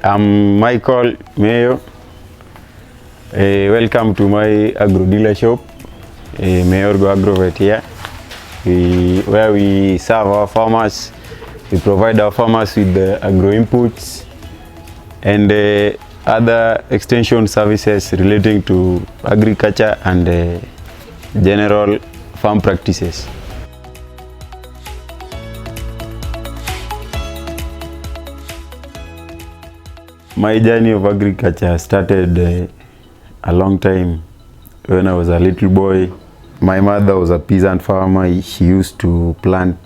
I'm Michael Mayo. Welcome to my agro-dealer shop, Mayorgo Agrovet here, where we serve our farmers. We provide our farmers with the agro inputs and other extension services relating to agriculture and general farm practices. My journey of agriculture started a long time when I was a little boy. My mother was a peasant farmer. She used to plant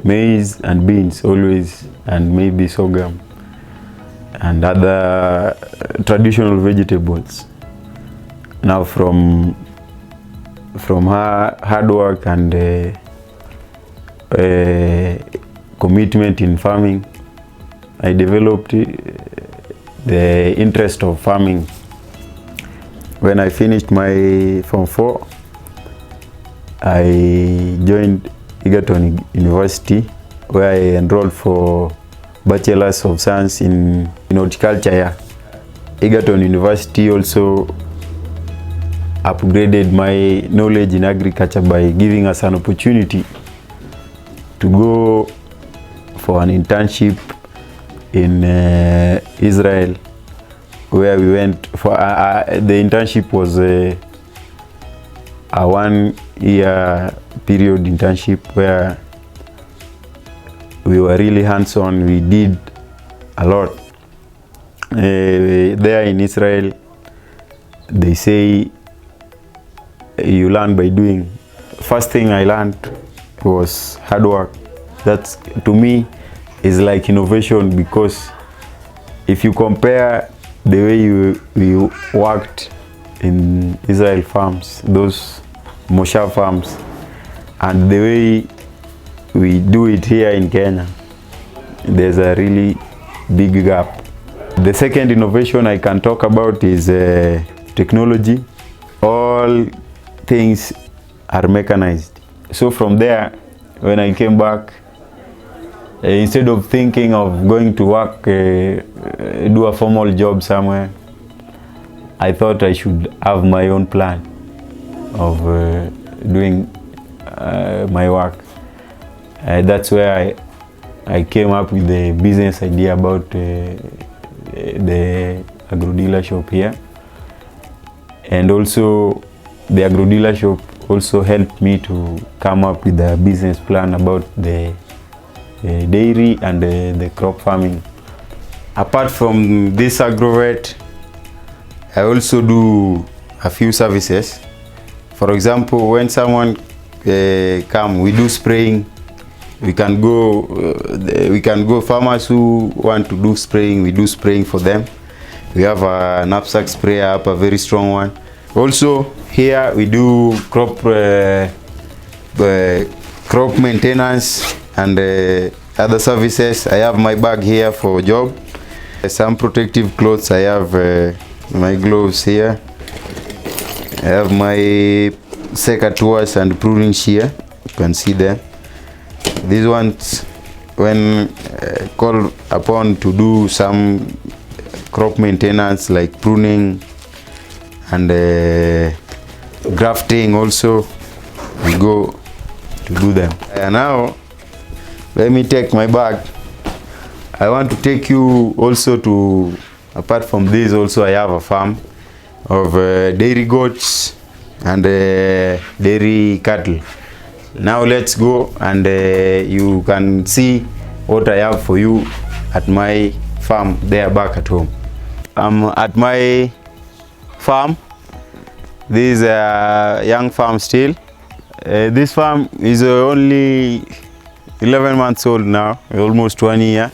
maize and beans always, and maybe sorghum and other traditional vegetables. Now from her hard work and commitment in farming, I developed the interest of farming. When I finished my Form 4, I joined Egerton University, where I enrolled for Bachelor's of Science in Horticulture here. Egerton University also upgraded my knowledge in agriculture by giving us an opportunity to go for an internship in Israel, where we went for the internship was a 1-year period internship where we were really hands-on. We did a lot. There in Israel, they say you learn by doing. First thing I learned was hard work. That's, to me, is like innovation, because if you compare the way you worked in Israel farms, those Moshav farms, and the way we do it here in Kenya, there's a really big gap. The second innovation I can talk about is technology. All things are mechanized. So from there, when I came back, instead of thinking of going to work, do a formal job somewhere, I thought I should have my own plan of doing my work. That's where I came up with the business idea about the agro-dealer shop here. And also the agro-dealer shop also helped me to come up with a business plan about the dairy and the crop farming. Apart from this agrovet, I also do a few services. For example, when someone come, we do spraying. We can go farmers who want to do spraying, we do spraying for them. We have a knapsack sprayer up, a very strong one. Also here we do crop maintenance and other services. I have my bag here for job. Some protective clothes. I have my gloves here. I have my secateurs and pruning shear. You can see them. These ones, when called upon to do some crop maintenance like pruning and grafting, also we go to do them. And now let me take my bag. I want to take you also to, apart from this, also I have a farm of dairy goats and dairy cattle. Now let's go and you can see what I have for you at my farm there back at home. I'm at my farm. This is a young farm still. This farm is only 11 months old now, almost 1 year.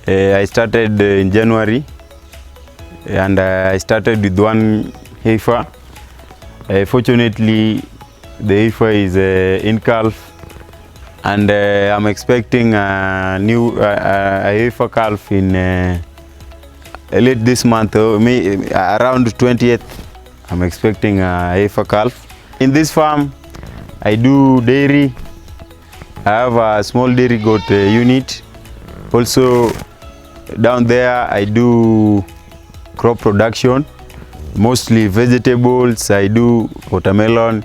I started in January, and I started with 1 heifer. Fortunately, the heifer is in calf, and I'm expecting a new heifer calf in late this month, around 20th. I'm expecting a heifer calf. In this farm, I do dairy. I have a small dairy goat unit. Also, Down there I do crop production, mostly vegetables. I do watermelon,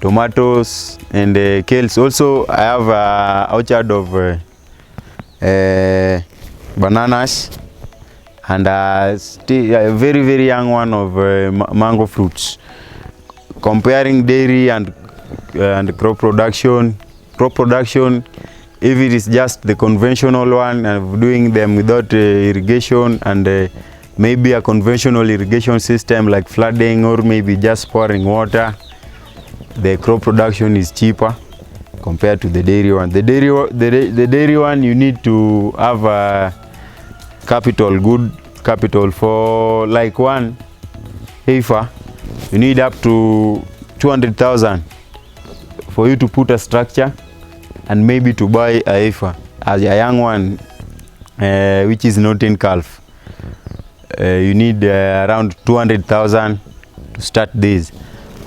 tomatoes, and kales. Also I have an orchard of bananas, and still a very young one of mango fruits. Comparing dairy and crop production, if it is just the conventional one and doing them without irrigation and maybe a conventional irrigation system like flooding or maybe just pouring water, the crop production is cheaper compared to the dairy one. The dairy one, you need to have a good capital. For like one heifer, you need up to 200,000 for you to put a structure and maybe to buy a heifer as a young one, which is not in calf. You need around 200,000 to start this.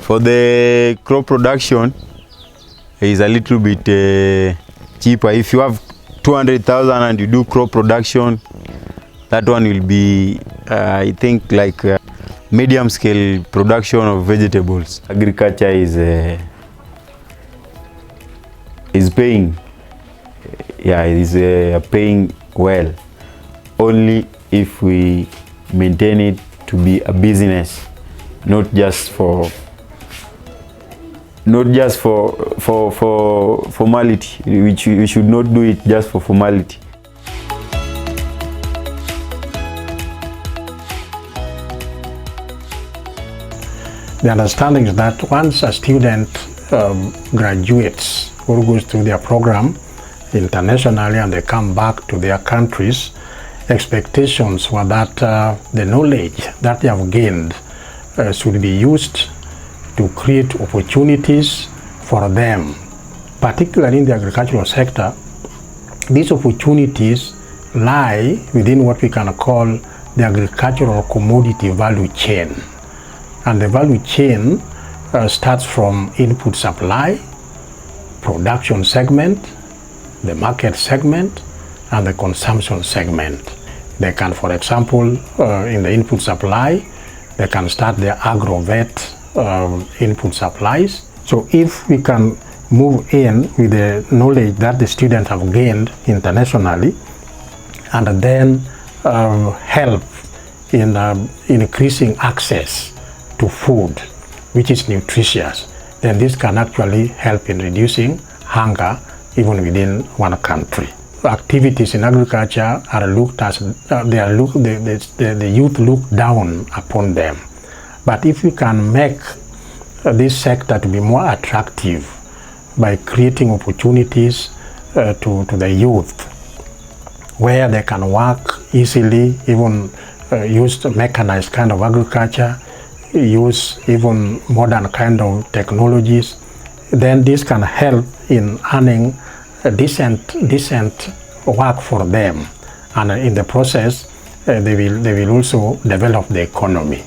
For the crop production, is a little bit cheaper. If you have 200,000 and you do crop production, that one will be I think like medium scale production of vegetables. Agriculture is paying. Yeah, it is paying well, only if we maintain it to be a business, not just for formality. We should not do it just for formality. The understanding is that once a student graduates or goes through their program internationally and they come back to their countries, expectations were that the knowledge that they have gained should be used to create opportunities for them, particularly in the agricultural sector. These opportunities lie within what we can call the agricultural commodity value chain. And the value chain starts from input supply, production segment, the market segment, and the consumption segment. They can, for example, in the input supply, they can start their agro-vet input supplies. So if we can move in with the knowledge that the students have gained internationally and then help in increasing access to food which is nutritious, then this can actually help in reducing hunger even within one country. Activities in agriculture are looked as the youth look down upon them. But if we can make this sector to be more attractive by creating opportunities to the youth where they can work easily, even use mechanized kind of agriculture, use even modern kind of technologies, then this can help in earning a decent work for them, and in the process they will also develop the economy.